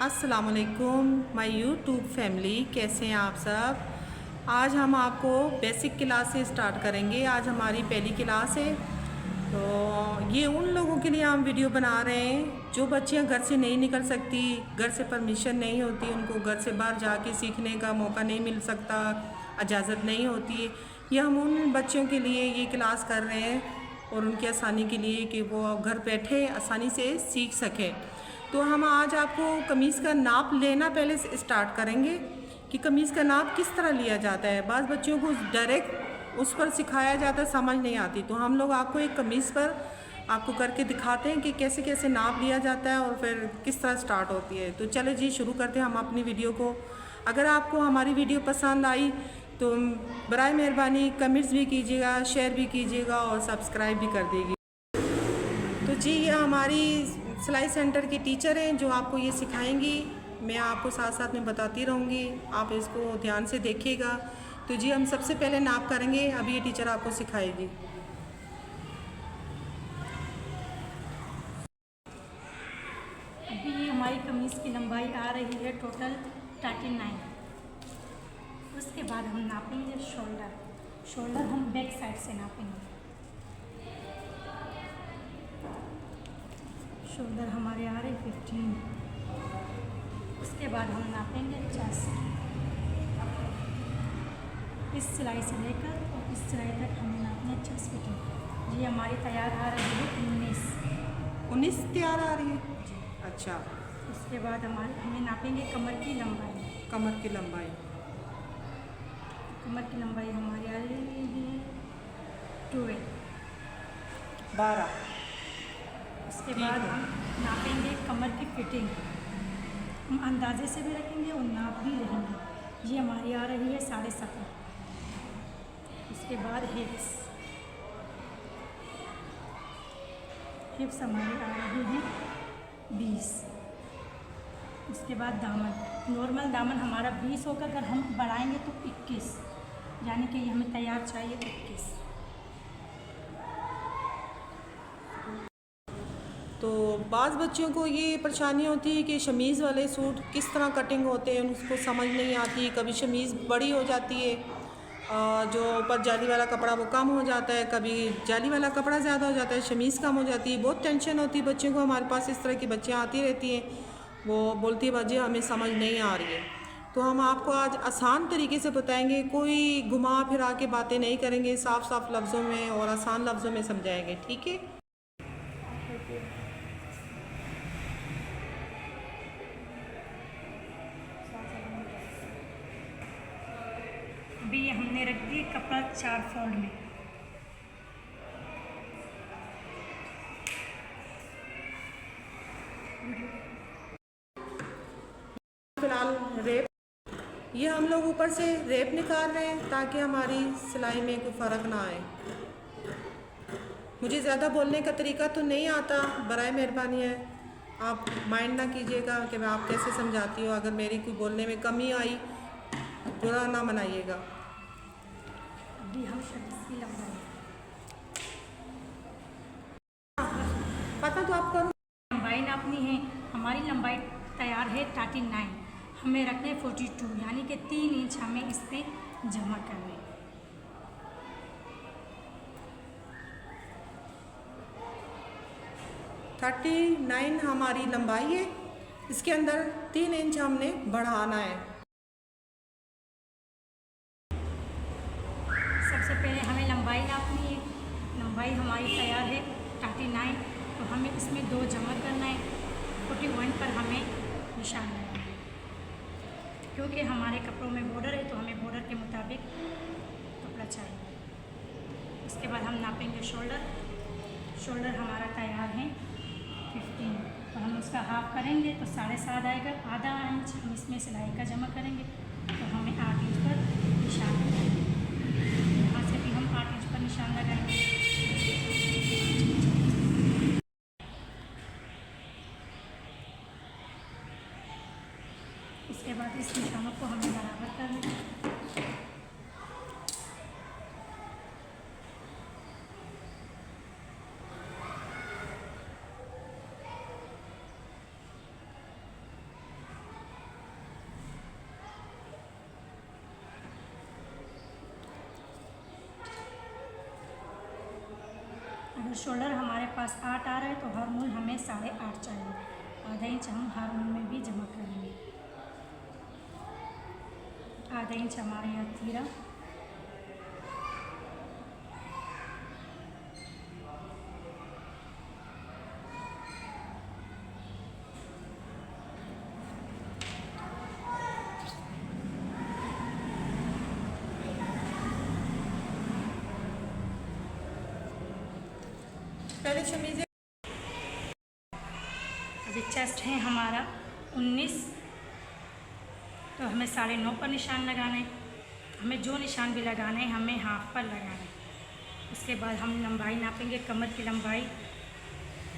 अस्सलाम वालेकुम my YouTube family, कैसे हैं आप सब। आज हम आपको बेसिक क्लास से स्टार्ट करेंगे। आज हमारी पहली क्लास है, तो ये उन लोगों के लिए हम वीडियो बना रहे हैं जो बच्चियां घर से नहीं निकल सकती, घर से परमिशन नहीं होती, उनको घर से बाहर जाके सीखने का मौका नहीं मिल सकता, इजाज़त नहीं होती है। ये हम उन बच्चों के लिए ये क्लास कर रहे हैं और उनकी आसानी के लिए कि वो घर बैठे आसानी से सीख सकें। तो हम आज आपको कमीज़ का नाप लेना पहले से स्टार्ट करेंगे कि कमीज़ का नाप किस तरह लिया जाता है। बाज़ बच्चों को डायरेक्ट उस पर सिखाया जाता है, समझ नहीं आती, तो हम लोग आपको एक कमीज़ पर आपको करके दिखाते हैं कि कैसे कैसे नाप लिया जाता है और फिर किस तरह स्टार्ट होती है। तो चलो जी शुरू करते हैं हम अपनी वीडियो को। अगर आपको हमारी वीडियो पसंद आई तो बराए मेहरबानी कमेंट्स भी कीजिएगा, शेयर भी कीजिएगा और सब्सक्राइब भी कर दीजिए। तो जी ये हमारी सिलाई सेंटर की टीचर हैं जो आपको ये सिखाएंगी। मैं आपको साथ साथ में बताती रहूँगी, आप इसको ध्यान से देखिएगा। तो जी हम सबसे पहले नाप करेंगे, अभी ये टीचर आपको सिखाएगी। अभी ये हमारी कमीज़ की लंबाई आ रही है टोटल 39। उसके बाद हम नापेंगे शोल्डर हम बैक साइड से नापेंगे। शोल्डर हमारे आ रहे 15। उसके बाद हम नापेंगे चेस्ट। इस सिलाई से लेकर और इस सिलाई तक हमें नापना चेस्ट फिटिंग। ये हमारी तैयार आ रही है 19 तैयार आ रही है। अच्छा, उसके बाद हमें नापेंगे कमर की लंबाई। कमर की लंबाई हमारी आ रही है 12। उसके बाद हम नापेंगे कमर की फिटिंग। हम अंदाजे से भी रखेंगे और नाप भी रहेंगे। ये हमारी आ रही है 17.5। उसके बाद हिप्स हमारी आ रही हैं 20। उसके बाद दामन, नॉर्मल दामन हमारा 20 होगा, अगर हम बढ़ाएंगे तो 21, यानी कि हमें तैयार चाहिए 21। तो बाज़ बच्चों को ये परेशानी होती है कि शमीज़ वाले सूट किस तरह कटिंग होते हैं उसको समझ नहीं आती। कभी शमीज़ बड़ी हो जाती है, जो ऊपर जाली वाला कपड़ा वो कम हो जाता है, कभी जाली वाला कपड़ा ज़्यादा हो जाता है, शमीज़ कम हो जाती है। बहुत टेंशन होती है बच्चों को। हमारे पास इस तरह की बच्चियाँ आती रहती हैं, वो बोलती है बाजी हमें समझ नहीं आ रही है। तो हम आपको आज आसान तरीके से बताएंगे, कोई घुमा फिरा के बातें नहीं करेंगे, साफ़ साफ़ लफ्ज़ों में और आसान लफ्ज़ों में समझाएंगे, ठीक है। अभी हमने रख दिए कपड़ा 4 फोल्ड में। फिलहाल रेप, ये हम लोग ऊपर से रेप निकाल रहे हैं ताकि हमारी सिलाई में कोई फ़र्क ना आए। मुझे ज़्यादा बोलने का तरीका तो नहीं आता, बराए मेहरबानी है आप माइंड ना कीजिएगा कि मैं आप कैसे समझाती हूँ। अगर मेरी कोई बोलने में कमी आई तो बुरा ना मनाइएगा। अभी हम शमीज़ की लंबाई पता तो आप करो। लंबाई नापनी है। हमारी लंबाई तैयार है 39, हमें रखने 42, यानी कि 3 इंच हमें इस पर जमा करना है। 39 हमारी लंबाई है, इसके अंदर 3 इंच हमने बढ़ाना है। सबसे पहले हमें लंबाई नापनी है। लंबाई हमारी तैयार है 39, तो हमें इसमें 2 जमा करना है। 41 पर हमें निशान लगाना है, क्योंकि हमारे कपड़ों में बॉर्डर है तो हमें बॉर्डर के मुताबिक कपड़ा चाहिए। उसके बाद हम नापेंगे शोल्डर हमारा तैयार है 15, तो हम उसका हाफ करेंगे तो 7.5 आएगा। आधा इंच हम इसमें सिलाई का जमा करेंगे तो हमें 8 इंच पर निशान लगाएंगे। यहाँ से भी हम 8 इंच पर निशान लगाएंगे। उसके बाद इस निशानों को हमें बराबर करना है। और शोल्डर हमारे पास 8 आ रहा है, तो हर मूल हमें 8.5 चाहिए। आधा इंच हम हर मूल में भी जमा करेंगे। आधा इंच हमारे यहाँ तीरा, पहले शमीज़। अभी चेस्ट है हमारा 19, तो हमें 9.5 पर निशान लगाना है। हमें जो निशान भी लगाना है हमें हाफ पर लगाना है। उसके बाद हम लंबाई नापेंगे, कमर की लंबाई।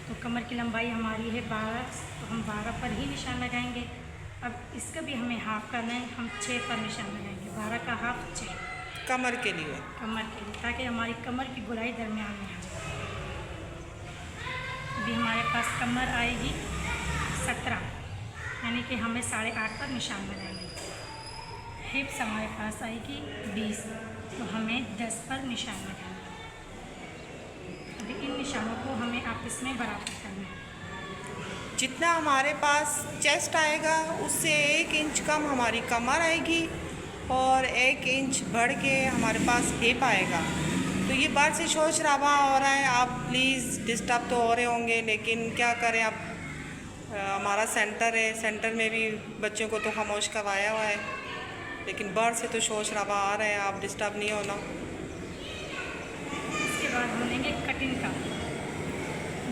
तो कमर की लंबाई हमारी है 12, तो हम 12 पर ही निशान लगाएंगे। अब इसका भी हमें हाफ करना है, हम 6 पर निशान लगाएंगे। 12 का हाफ 6 कमर के लिए, ताकि हमारी कमर की गोलाई दरमियान में आ जाए। अभी हमारे पास कमर आएगी 17, यानी कि हमें 8.5 पर निशान लगाएंगे। हिप्स हमारे पास आएगी 20, तो हमें 10 पर निशान लगाएंगे। अभी इन निशानों को हमें आपस में बराबर करना है। जितना हमारे पास चेस्ट आएगा उससे 1 इंच कम हमारी कमर आएगी और 1 इंच बढ़ के हमारे पास हिप आएगा। तो ये बार से शोर शराबा हो रहा है, आप प्लीज़ डिस्टर्ब तो हो रहे होंगे, लेकिन क्या करें। अब हमारा सेंटर है, सेंटर में भी बच्चों को तो खामोश करवाया हुआ है, लेकिन बाहर से तो शोर शराबा आ रहा है, आप डिस्टर्ब नहीं होना। इसके बाद हम लेंगे कटिंग का।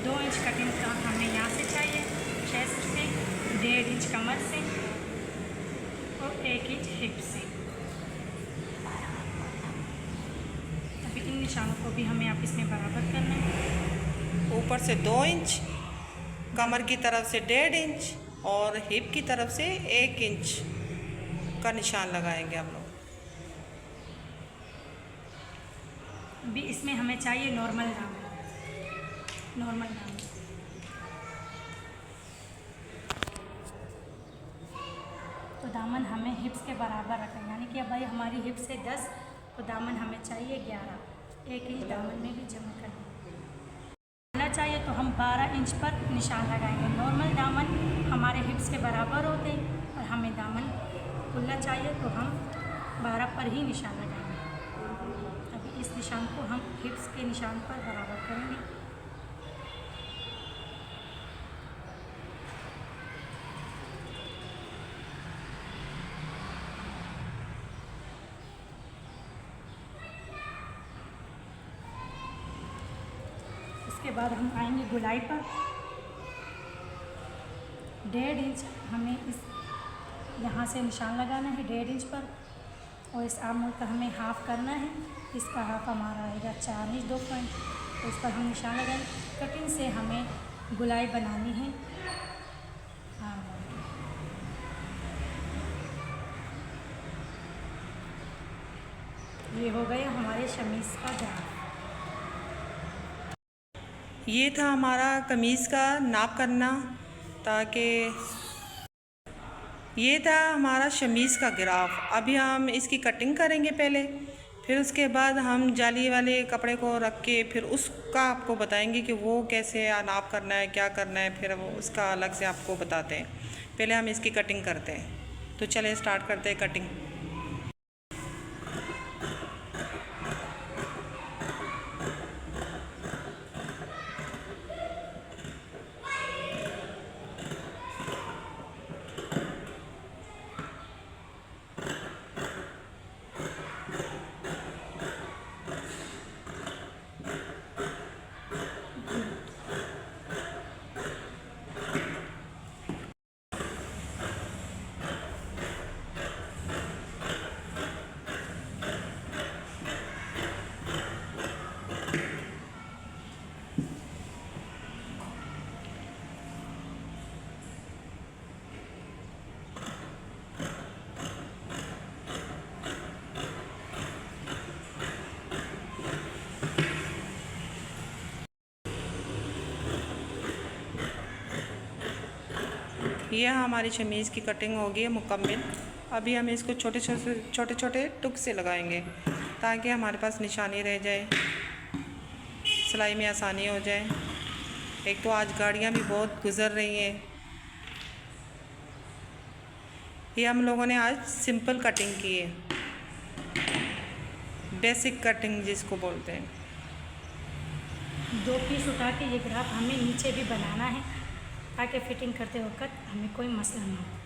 2 इंच कटिंग का हमें यहाँ से चाहिए, चेस्ट से, 1.5 इंच कमर से और 1 इंच हिप से। अभी इन निशानों को भी हमें आपस में बराबर करना है। ऊपर से 2 इंच, कमर की तरफ से 1.5 इंच और हिप की तरफ से 1 इंच का निशान लगाएंगे हम लोग। अभी इसमें हमें चाहिए नॉर्मल दामन। तो दामन हमें हिप्स के बराबर रखना है, यानी कि अब भाई हमारी हिप्स से 10, तो दामन हमें चाहिए 11। 1 इंच दामन में भी जमा करना चाहिए, तो हम 12 इंच पर निशान लगाएंगे। नॉर्मल दामन हमारे हिप्स के बराबर होते हैं और हमें दामन खुला चाहिए, तो हम 12 पर ही निशान लगाएंगे। अभी इस निशान को हम हिप्स के निशान पर बराबर करेंगे। इसके बाद हम आएंगे गोलाई पर। 1.5 इंच हमें इस यहाँ से निशान लगाना है 1.5 इंच पर, और इस आर्म होल का हमें हाफ करना है। इसका हाफ हमारा आएगा 4 इंच 2 पॉइंट, तो इस पर हम निशान लगाएंगे। कटिंग से हमें गोलाई बनानी है। ये हो गया हमारे शमीज़ का ग्राफ। ये था हमारा कमीज़ का नाप करना, ताकि ये था हमारा शमीज़ का ग्राफ। अभी हम इसकी कटिंग करेंगे पहले, फिर उसके बाद हम जाली वाले कपड़े को रख के फिर उसका आपको बताएंगे कि वो कैसे नाप करना है, क्या करना है, फिर वो उसका अलग से आपको बताते हैं। पहले हम इसकी कटिंग करते हैं, तो चलें स्टार्ट करते हैं कटिंग। ये हमारी शमीज़ की कटिंग हो गई है मुकम्मल। अभी हम इसको छोटे छोटे टुक से लगाएंगे ताकि हमारे पास निशानी रह जाए। सिलाई में आसानी हो जाए। एक तो आज गाड़ियाँ भी बहुत गुज़र रही हैं। ये हम लोगों ने आज सिंपल कटिंग की है, बेसिक कटिंग जिसको बोलते हैं। 2 पीस उठा के ये ग्राफ हमें नीचे भी बनाना है ताकि फिटिंग करते वक्त हमें कोई मसला ना हो।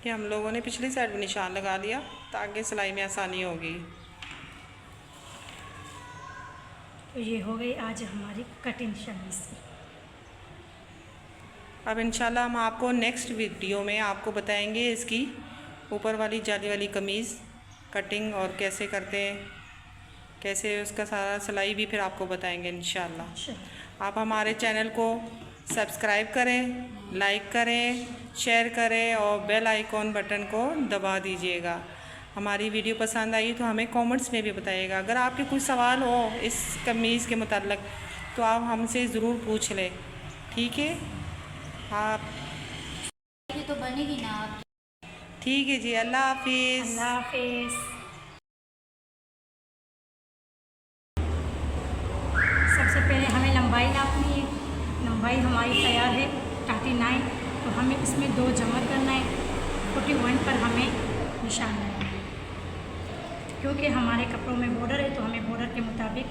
कि हम लोगों ने पिछली साइड में निशान लगा लिया ताकि सिलाई में आसानी होगी। तो ये हो गई आज हमारी कटिंग शमीज़। अब इंशाल्लाह हम आपको नेक्स्ट वीडियो में आपको बताएंगे इसकी ऊपर वाली जाली वाली कमीज़ कटिंग और कैसे करते हैं, कैसे उसका सारा सिलाई भी फिर आपको बताएंगे इंशाल्लाह। आप हमारे चैनल को सब्सक्राइब करें, लाइक करें, शेयर करें और बेल आइकॉन बटन को दबा दीजिएगा। हमारी वीडियो पसंद आई तो हमें कमेंट्स में भी बताइएगा। अगर आपके कुछ सवाल हो इस कमीज़ के मुताल्लिक तो आप हमसे ज़रूर पूछ लें, ठीक है? आप तो बनेगी ना आप। ठीक है जी, अल्लाह हाफिज़। अल्लाह हाफिज़। सबसे पहले हमें लंबाई नापनी है। लंबाई हमारी तैयार है 39, तो हमें इसमें 2 जमा करना है। 41 पर हमें निशान लगाना है। क्योंकि हमारे कपड़ों में बॉर्डर है तो हमें बॉर्डर के मुताबिक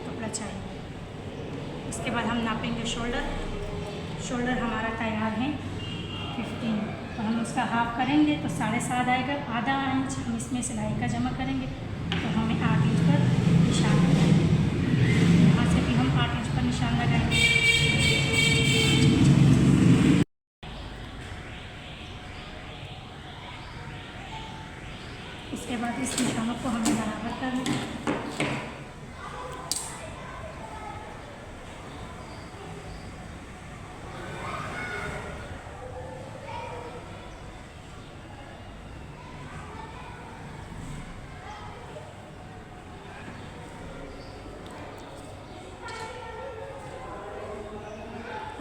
कपड़ा चाहिए। उसके बाद हम नापेंगे शोल्डर हमारा तैयार है 15, तो हम उसका हाफ करेंगे तो 7.5 आएगा। आधा इंच हम इसमें सिलाई का जमा करेंगे तो हमें 8 इंच पर निशान लगाएंगे। यहाँ से भी हम 8 इंच पर निशान लगाएंगे। उसके बाद इस निशानों को हमें बराबर करना है।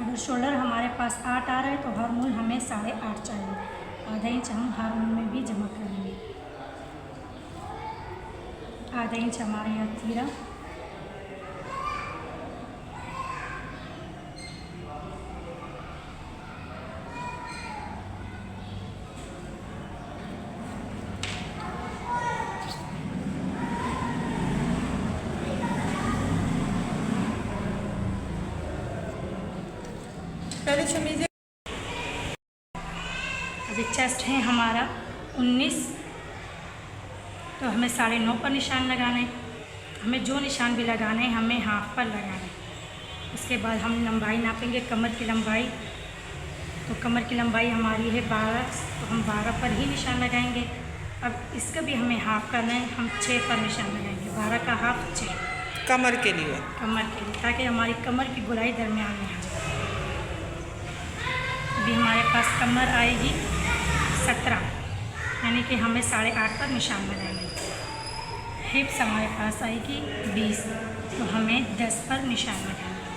अगर शोल्डर हमारे पास 8 आ रहा है तो हर मूल हमें 8.5 चाहिए। आधा इंच हम हर मूल में भी जमा करेंगे। आधा इंच हमारे यहाँ तीरा, पहले शमीज़ अभी चेस्ट है हमारा 19, तो हमें 9.5 पर निशान लगाना है। हमें जो निशान भी लगाना है हमें हाफ पर लगाना है। उसके बाद हम लंबाई नापेंगे, कमर की लंबाई। तो कमर की लंबाई हमारी है 12, तो हम 12 पर ही निशान लगाएंगे। अब इसका भी हमें हाफ करना है, हम 6 पर निशान लगाएंगे। 12 का हाफ 6 कमर के लिए, ताकि हमारी कमर की गोलाई दरमियान में आ जाए। अभी हमारे पास कमर आएगी 17, यानी कि हमें 8.5 पर निशान लगाएंगे। हिप्स हमारे पास आएगी 20, तो हमें 10 पर निशान लगाएंगे।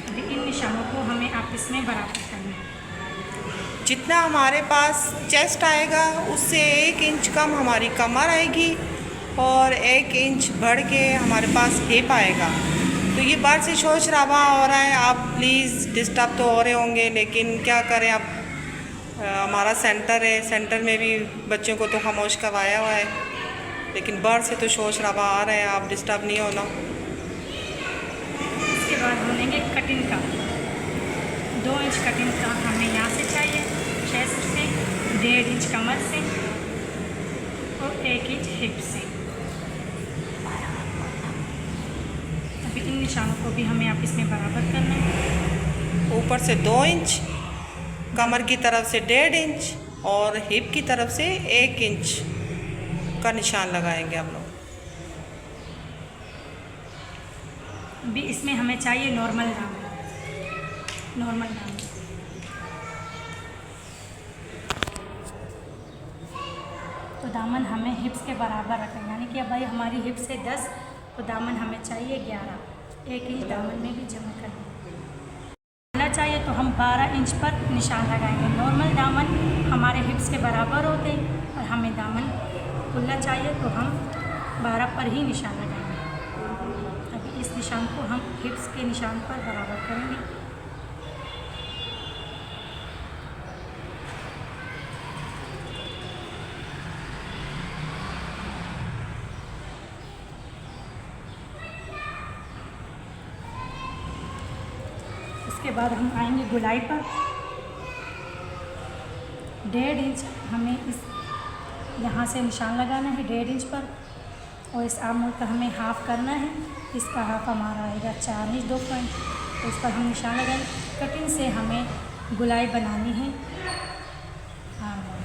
अभी इन निशानों को हमें आपस में बराबर करना है। जितना हमारे पास चेस्ट आएगा उससे 1 इंच कम हमारी कमर आएगी और 1 इंच बढ़ के हमारे पास हिप आएगा। तो ये बार से शोर शराबा हो रहा है, आप प्लीज़ डिस्टर्ब तो हो रहे होंगे, लेकिन क्या करें। अब हमारा सेंटर है, सेंटर में भी बच्चों को तो खामोश करवाया हुआ है, लेकिन बाहर से तो शोर शराबा आ रहा है, आप डिस्टर्ब नहीं होना। इसके बाद हम लेंगे कटिंग का। 2 इंच कटिंग का हमें यहाँ से चाहिए चेस्ट से, 1.5 इंच कमर से और 1 इंच हिप से। अभी इन निशानों को भी हमें आपस में बराबर करना है। ऊपर से 2 इंच, कमर की तरफ से 1.5 इंच और हिप की तरफ से 1 इंच का निशान लगाएंगे हम लोग। अभी इसमें हमें चाहिए नॉर्मल दामन। नॉर्मल दामन। तो दामन हमें हिप्स के बराबर रखें, यानी कि अब भाई हमारी हिप्स है 10, तो दामन हमें चाहिए 11। 1 इंच दामन में भी जमा करना चाहिए, तो हम 12 इंच पर निशान लगाएंगे। नॉर्मल दामन हमारे हिप्स के बराबर होते हैं और हमें दामन खुलना चाहिए, तो हम 12 पर ही निशान लगाएंगे। अभी इस निशान को हम हिप्स के निशान पर बराबर करेंगे। इसके बाद हम आएंगे गुलाई पर। 1.5 इंच हमें इस यहाँ से निशान लगाना है 1.5 इंच पर, और इस आर्म होल पर हमें हाफ़ करना है। इसका हाफ हमारा आएगा 4 इंच 2 पॉइंट, तो इस पर हम निशान लगाएंगे। कटिंग से हमें गुलाई बनानी है आर्म होल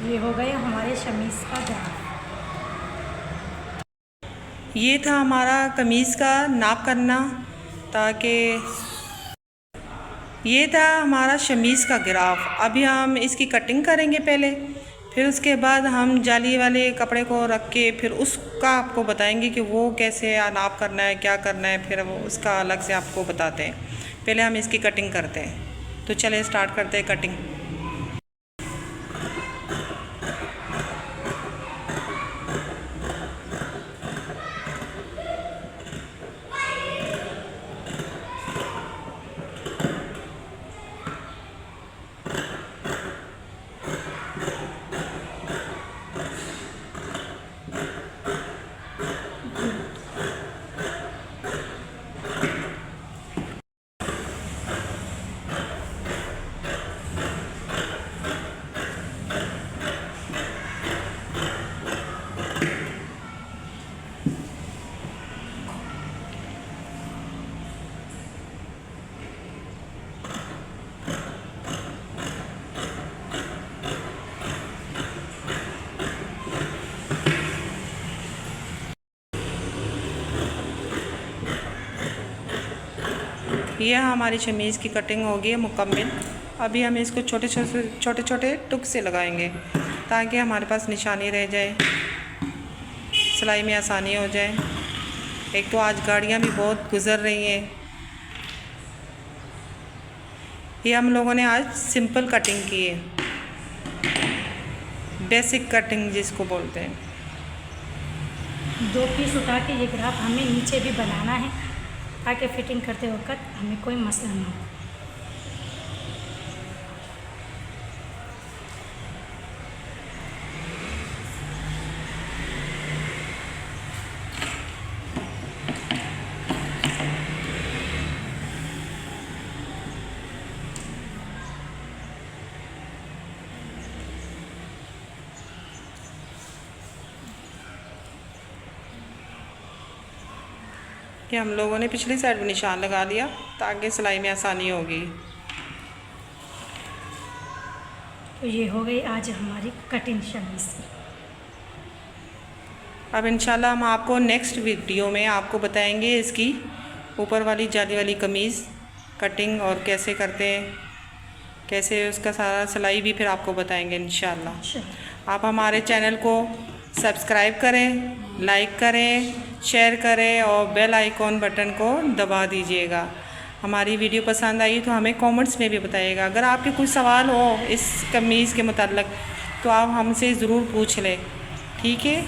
की। ये हो गया हमारे शमीज़ का ग्राफ। ये था हमारा कमीज़ का नाप करना, ताकि ये था हमारा शमीज़ का ग्राफ। अभी हम इसकी कटिंग करेंगे पहले, फिर उसके बाद हम जाली वाले कपड़े को रख के फिर उसका आपको बताएंगे कि वो कैसे नाप करना है, क्या करना है, फिर वो उसका अलग से आपको बताते हैं। पहले हम इसकी कटिंग करते हैं, तो चले स्टार्ट करते हैं कटिंग। यह हमारी शमीज़ की कटिंग हो गई है मुकम्मल। अभी हम इसको छोटे छोटे टुक से लगाएंगे, ताकि हमारे पास निशानी रह जाए, सिलाई में आसानी हो जाए। एक तो आज गाड़ियाँ भी बहुत गुज़र रही हैं। ये हम लोगों ने आज सिंपल कटिंग की है, बेसिक कटिंग जिसको बोलते हैं। 2 पीस उठा के ये ग्राफ हमें नीचे भी बनाना है, ताकि फिटिंग करते वक्त हमें कोई मसला ना हो। कि हम लोगों ने पिछली साइड में निशान लगा लिया, ताकि सिलाई में आसानी होगी। तो ये हो गई आज हमारी कटिंग शमीज़। अब इंशाल्लाह हम आपको नेक्स्ट वीडियो में आपको बताएंगे इसकी ऊपर वाली जाली वाली कमीज़ कटिंग और कैसे करते हैं, कैसे उसका सारा सिलाई भी फिर आपको बताएंगे इंशाल्लाह। आप हमारे चैनल को सब्सक्राइब करें, लाइक करें, शेयर करें और बेल आइकॉन बटन को दबा दीजिएगा। हमारी वीडियो पसंद आई तो हमें कमेंट्स में भी बताइएगा। अगर आपके कोई सवाल हो इस कमीज़ के मुताल्लिक़ तो आप हमसे ज़रूर पूछ लें, ठीक है।